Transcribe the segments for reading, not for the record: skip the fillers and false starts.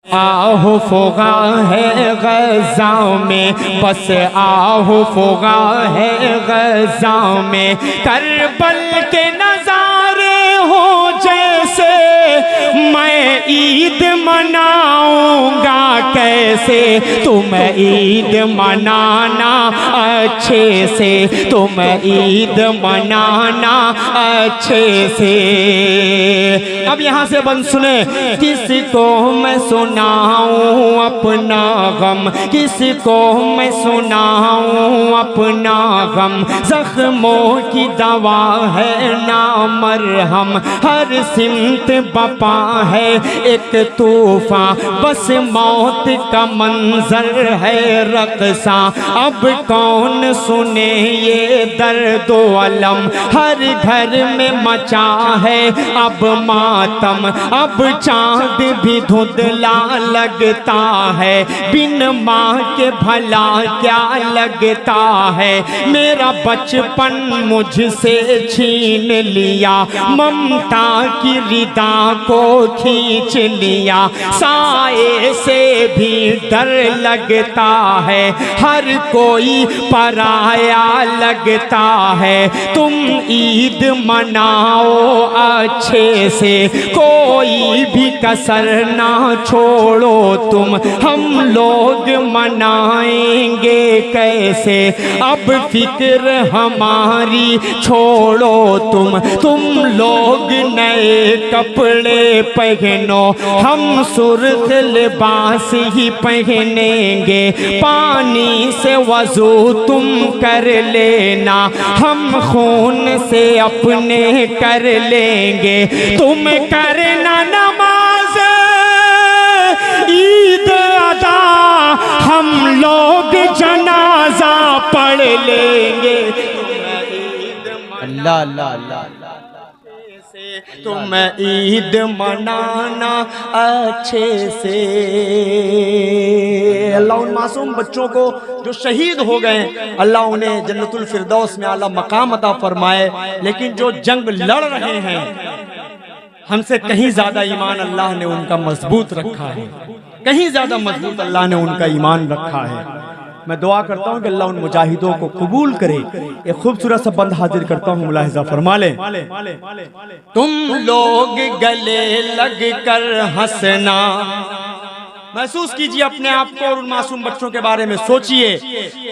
आहू फुगा है गज़ा में, बस आहू फुगा है गज़ा में। करबल के नज़ारे हो जैसे, मैं ईद मनाऊंगा कैसे। तुम ईद मनाना अच्छे से, तुम ईद मनाना अच्छे से। अब यहाँ से बंद सुने। किसको मैं सुनाऊं अपना गम, किसको मैं सुनाऊं अपना गम। जख्मों की दवा है ना मरहम, हर सिमत बपा है एक तूफान। बस मौत का मंजर है रक़सा, अब कौन सुने ये दर्द अलम। हर घर में मचा है अब मातम, अब चाँद भी धुंधला लगता है। बिन माँ के भला क्या लगता है। मेरा बचपन मुझसे छीन लिया, ममता की रिदा को खींच लिया। साए से भी डर लगता है, हर कोई पराया लगता है। तुम ईद मनाओ अच्छे से, कोई भी कसर ना छोड़ो तुम। हम लोग मनाएंगे कैसे, अब फिक्र हमारी छोड़ो तुम लोग नए कपड़े पहनो, हम सुर्ख लिबास ही पहनेंगे। पानी से वजू तुम कर लेना, हम खून से अपने कर लेंगे। तुम करना नमाज ईद अदा, हम लोग जनाजा पढ़ लेंगे। अल्लाह अल्लाह अल्लाह, तुम ईद मनाना अच्छे से। अल्लाह उन मासूम बच्चों को जो शहीद हो गए, अल्लाह उन्हें जन्नतुल फिरदौस में आला मकाम अता फरमाए। लेकिन जो जंग लड़ रहे हैं, हमसे कहीं ज्यादा ईमान अल्लाह ने उनका मजबूत रखा है, कहीं ज्यादा मजबूत अल्लाह ने उनका ईमान रखा है। मैं दुआ करता हूँ कि अल्लाह उन मुजाहिदों को कबूल करे। एक खूबसूरत सा बंद हाजिर करता हूँ, मुलाहिजा फरमा ले। तुम लोग गले लग कर हंसना, महसूस कीजिए अपने आप को और उन मासूम बच्चों के बारे में सोचिए।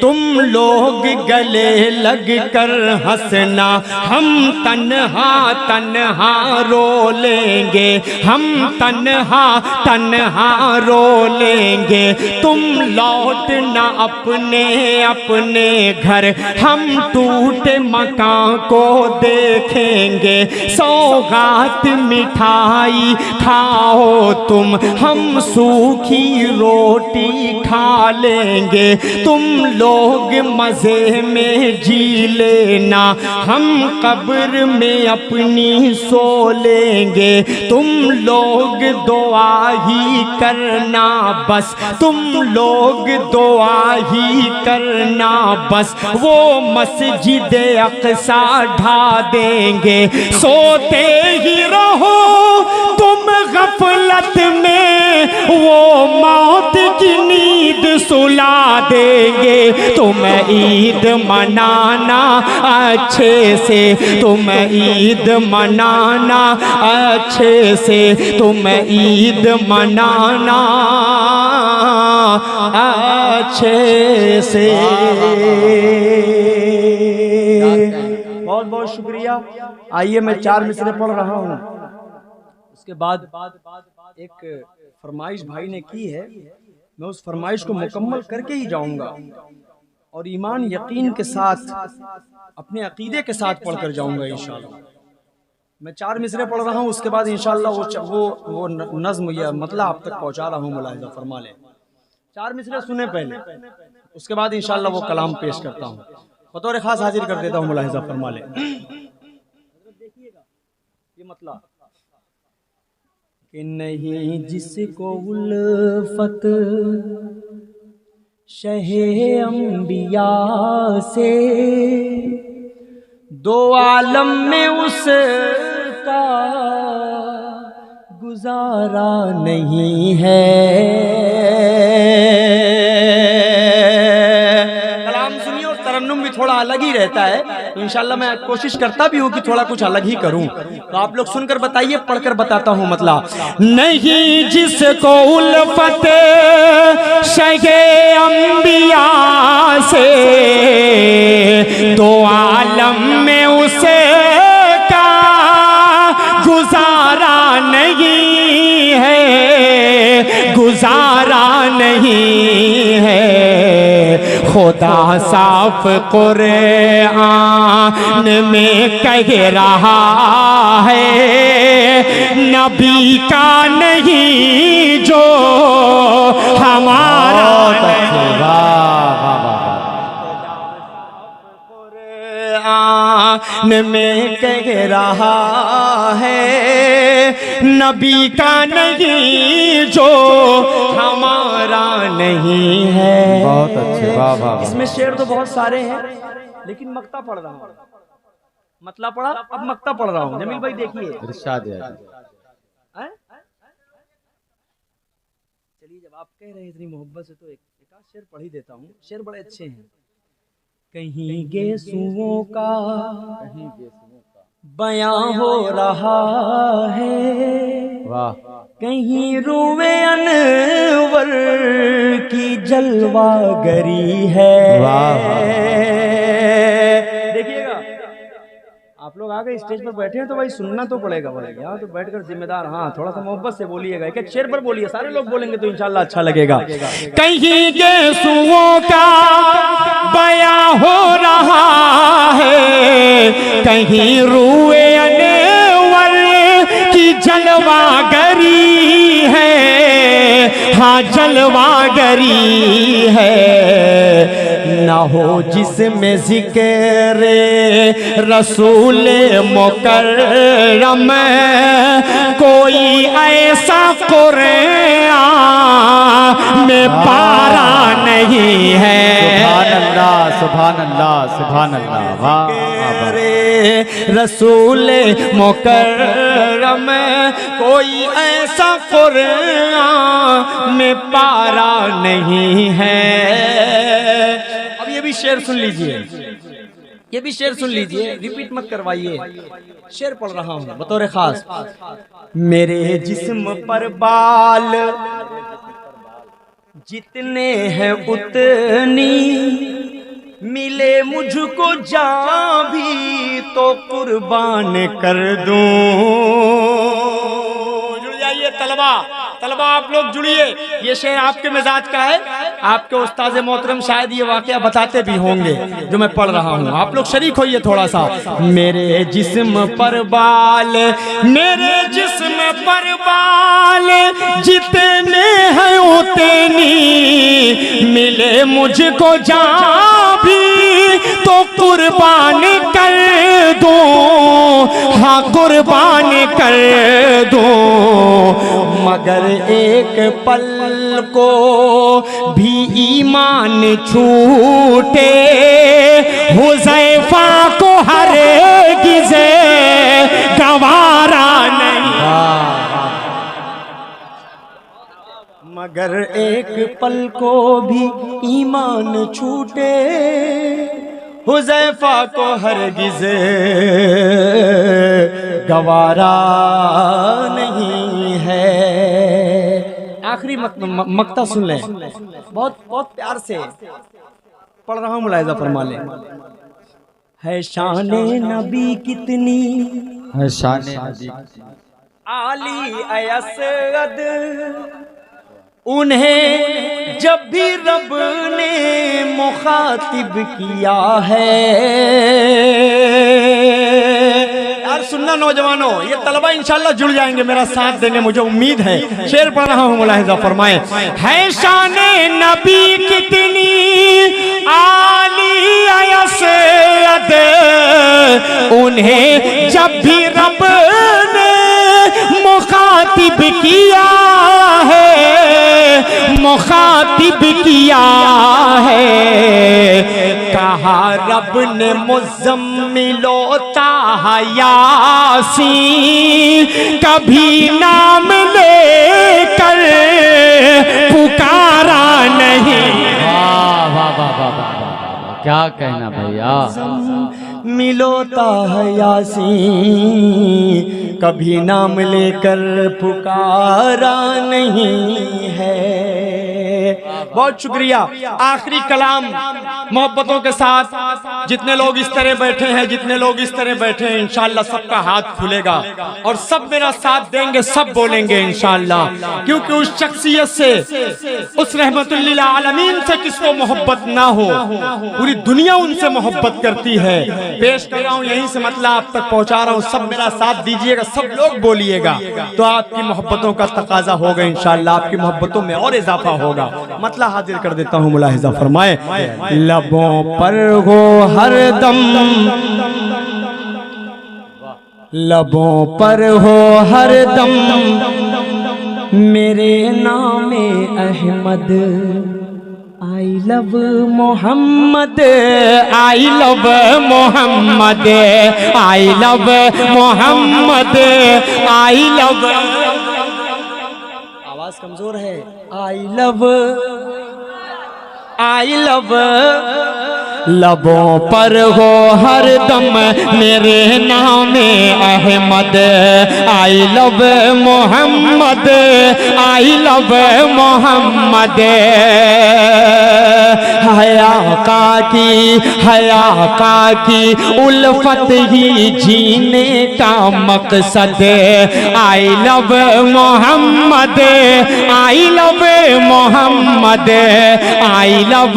तुम लोग गले लग कर हंसना, हम तन्हा तन्हा रो लेंगे, हम तन्हा तन्हा रो लेंगे। तुम लौटना अपने अपने घर, हम टूटे मकान को देखेंगे। सौगात मिठाई खाओ तुम, हम सूखी रोटी खा लेंगे। तुम लोग मजे में जी लेना, हम कब्र में अपनी सो लेंगे। तुम लोग दुआ ही करना बस, तुम लोग दुआ ही करना बस। वो मस्जिद अक़सा ढा देंगे, सोते ही रहो तुम गफलत में, वो मौत की नींद सुला देंगे। तुम ईद मनाना अच्छे से, तुम ईद मनाना अच्छे से, तुम ईद मनाना अच्छे से। बहुत बहुत शुक्रिया। आइए मैं 4 मिसरे पढ़ रहा हूँ, उसके बाद एक फरमाइश भाई ने की है, मैं उस फरमाइश को मुकम्मल करके ही जाऊंगा और ईमान यकीन के साथ अपने अकीदे के साथ पढ़कर जाऊंगा इंशाअल्लाह। मैं 4 मिसरे पढ़ रहा हूँ, उसके बाद इंशाअल्लाह वो नज़्म या मतलब आप तक पहुँचा रहा हूँ, मुलाहिज़ा फरमा लें। 4 मिसरे सुने पहले, उसके बाद इंशाअल्लाह वो कलाम पेश करता हूँ, बतौर खास हाजिर कर देता हूँ, मुलाहिज़ा फरमा लें। देखिएगा ये मतलब कि नहीं जिसको उल्फत शहे अंबिया से, दो आलम में उसका गुजारा नहीं है। अलग ही रहता है, तो इंशाल्लाह मैं कोशिश करता भी हूँ कि थोड़ा कुछ अलग ही करूँ। तो आप लोग सुनकर बताइए, पढ़कर बताता हूँ मतलब। नहीं जिसको उल्फत शगे अंबिया से, तो आलम में उसे का गुजारा नहीं है, गुजारा नहीं है। खुदा साफ कुरान में कह रहा है, नबी का नहीं जो हमारा कुरान में कह रहा है, नबी का नहीं जो हमारा नहीं है। बहुत अच्छे, वाह वाह। इसमें शेर तो बहुत सारे हैं, लेकिन मक्ता पढ़ रहा हूँ। मतला पढ़ा, अब मक्ता पढ़ रहा हूँ। जमील भाई देखिए, इरशाद है। चलिए जब आप कह रहे हैं इतनी मोहब्बत से, तो एक आध शेर पढ़ ही देता हूँ। शेर बड़े अच्छे हैं। कहीं गेसुओं का बयां हो रहा है, वाह। कहीं रुए अनवर की जलवागरी है। देखिएगा, आप लोग आगे स्टेज पर बैठे हैं तो भाई सुनना तो पड़ेगा भाई। यहाँ तो बैठकर जिम्मेदार, हाँ थोड़ा सा मोहब्बत से बोलिएगा। एक शेर पर बोलिए, सारे लोग बोलेंगे तो इंशाल्लाह अच्छा लगेगा। कहीं गेसुओं का बयां हो रहा है, कहीं रुए अनवर की जलवागरी है, हाँ जलवागरी है। ना हो जिसमें जिक्र रसूल मुकर्रम, कोई ऐसा कुरान में पारा नहीं है। सुभान अल्लाह, सुभान अल्लाह, सुभान अल्लाह, वाह। रसूल मुकर्रम, कोई ऐसा कुरान में पारा नहीं है। अब ये भी शेर सुन लीजिए, ये भी शेर सुन लीजिए, रिपीट मत करवाइए। शेर पढ़ रहा हूँ बतौर खास। मेरे जिस्म पर बाल जितने हैं उतनी, मिले मुझको जान भी तो कुर्बान कर दूं। जुड़ जाइए तलबा, तलबा आप लोग जुड़िए। ये शेर आपके मिजाज का है, आपके उस्ताद मोहतरम शायद ये वाकया बताते भी होंगे जो मैं पढ़ रहा हूँ। आप लोग शरीक होइए थोड़ा सा। मेरे जिस्म पर बाल, मेरे जिस्म पर बाल जितने हैं उतनी, मिले मुझको जान भी तो कुर्बान कर दो, हाँ कुर्बान कर दो। मगर एक पल को भी ईमान छूटे, हुज़ैफा को हरगिज़ गवारा नहीं। मगर एक पल को भी ईमान छूटे, हुज़ैफा को हरगिज़ गवारा नहीं है। आखिरी मक्ता सुन लें, बहुत बहुत प्यार से पढ़ रहा हूँ, मुलाहिज़ा फरमा लें। है शाने नबी कितनी, है शाने नबी आली असद, उन्हें जब भी रब ने मुखातिब किया है। यार सुनना नौजवानों, ये तलबा इंशाल्लाह जुड़ जाएंगे, मेरा साथ देंगे, मुझे उम्मीद है। शेर पढ़ रहा हूँ, मुलाहिज़ा फरमाएं। है शाने नबी कितनी आली असद, उन्हें जब भी रब ने मुखातिब किया है, मुखातिब किया है। कहा रब ने मुज़म्मिलो ताहा यासीन, कभी नाम लेकर पुकारा नहीं। वाह वाह वाह वाह वाह। क्या कहना भैया। मिलोता है यासीन, कभी नाम लेकर पुकारा नहीं है। बहुत शुक्रिया। आखिरी कलाम मोहब्बतों के साथ जितने लोग इस तरह बैठे हैं, जितने लोग इस तरह बैठे हैं, इंशाअल्लाह सबका हाथ खुलेगा और सब मेरा साथ देंगे, सब बोलेंगे इंशाअल्लाह। क्योंकि उस शख्सियत से, उस रहमतुल्लिल आलमीन से किसको मोहब्बत ना हो, पूरी दुनिया उनसे मोहब्बत करती है। पेश कर रहा हूँ, यहीं से मतलब आप तक पहुँचा रहा हूँ। सब मेरा साथ दीजिएगा, सब लोग बोलिएगा, तो आपकी मोहब्बतों का तकाजा होगा इंशाअल्लाह, आपकी मोहब्बतों में और इजाफा होगा। मतलब हाजिर कर देता हूँ, मुलाहिजा फरमाए। लबों पर हो हरदम, लबों पर हो हरदम मेरे नामे Ahmad. I love Muhammad, I love Muhammad, I love Muhammad, I love. आवाज कमजोर है। I love, I love. लबों पर हो हरदम मेरे नामे Ahmad. I love Muhammad, I love Muhammad. हया का की उल्फत ही जीने का मकसद। I love Muhammad, I love Muhammad, I love.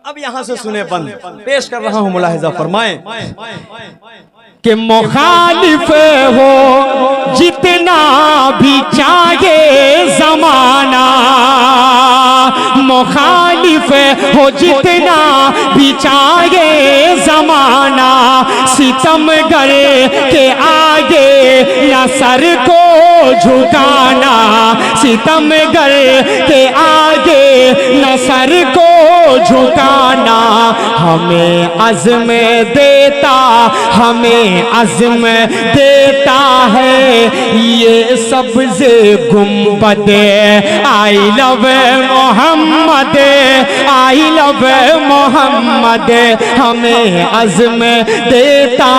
अब यहां से सुने बंद, पेश कर रहा हूं, मुलाहिजा फरमाएं कि मुखालिफ हो जितना भी चाहे जमाना, मुखालिफ हो जितना भी चाहे जमाना, सितमगर के आगे न सर को झुकाना, सितमगर के आगे न सर को झुकाना। हमें अज़्म देता, हमें अज़्म देता है ये सब्ज़े गुंबद। I love Muhammad, I love Muhammad. हमें अज़्म देता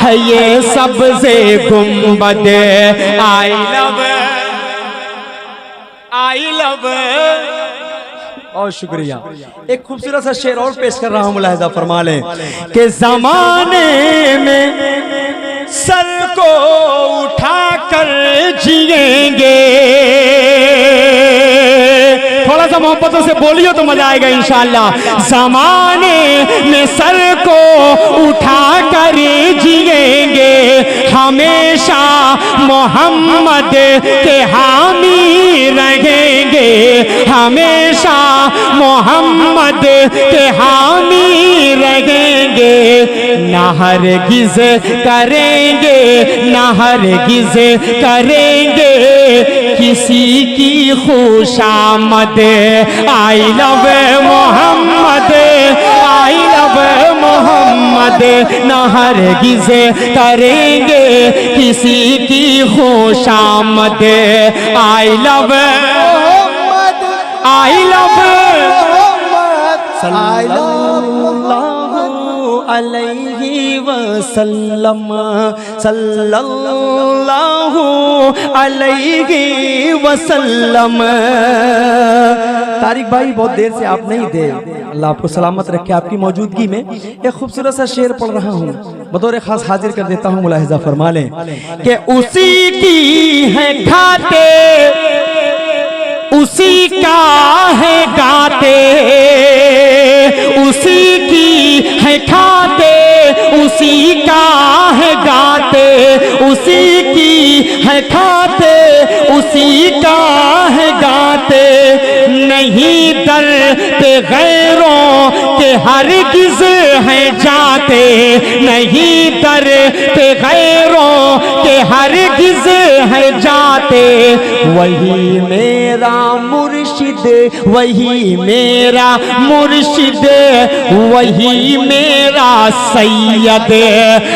है ये सब्ज़े गुंबद। I love, I love. और शुक्रिया। एक खूबसूरत सा शेर और पेश कर रहा हूं, मुलाहिजा फरमा लें कि ज़माने में सर को उठाकर जिएंगे। थोड़ा सा मोहब्बतों से बोलियो तो मजा आएगा इंशाअल्लाह। ज़माने में सर को उठाकर जिएंगे, हमेशा मोहम्मद के हामी रहेंगे, हमेशा मोहम्मद के हामी रहेंगे। ना हरगिज़ करेंगे, ना हरगिज़ करेंगे किसी की खुशामद। I love Muhammad, I love Muhammad. ना हरगिज़ करेंगे किसी की खुशामद। आई लव, आई लव, सल्लल्लाहु अलैहि वसल्लम, सल्लल्लाहु अलैहि वसल्लम। तारिक भाई बहुत देर से आप नहीं थे, अल्लाह आपको सलामत रखे। आपकी मौजूदगी में एक खूबसूरत सा शेर पढ़ रहा हूँ, बतौर खास हाजिर कर देता हूँ, मुलाहिजा फरमा लें कि उसी की है खाते, उसी का है गाते, उसी की है खाते, उसी का है गाते, उसी की है खाते, उसी का है गाते। नहीं दर पे गैरों के हरगिज़ है जाते, नहीं दर पे गैरों के हरगिज़ है जाते। वही मेरा मुर्शिद, वही मेरा मुर्शिद, वही मेरा सैयद।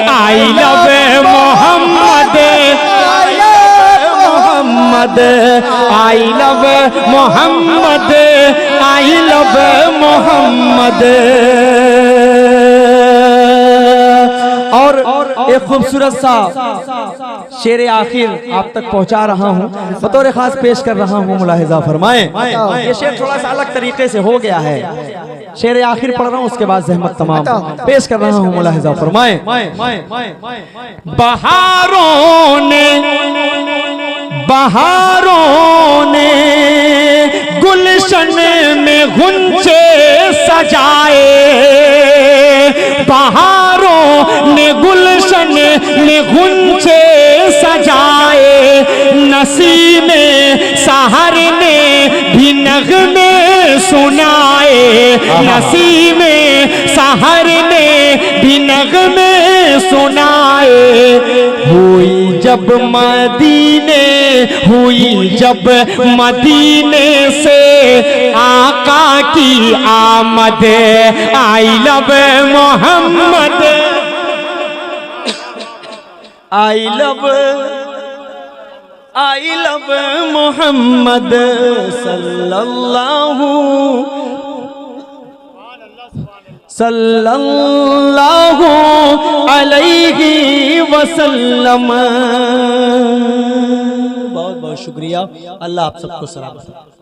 I love Muhammad, Muhammad, I love Muhammad, I love Muhammad. और एक खूबसूरत सा शेर आखिर आप तक पहुंचा रहा हूं, बतौर खास पेश कर रहा हूं, मुलाहिजा फरमाएं। ये शेर थोड़ा सा अलग तरीके से हो गया है, शेर आखिर पढ़ रहा हूं, उसके बाद ज़हमत तमाम पेश कर रहा हूं, मुलाहिजा फरमाएं। बहारों ने गुलशन में गुंचे सजाए, बहारों ने गुलशन में गुंचे सजाए, नसीमे सहर ने भी नगमे सुनाए, नसीमे सहर ने भी नगमे सुनाए। हुई जब मदीने, हुई जब मदीने से आका की आमद, I love Muhammad, I love Muhammad सल्लल्लाहु अलैहि वसल्लम। बहुत बहुत शुक्रिया, अल्लाह आप सबको सलामत रखे।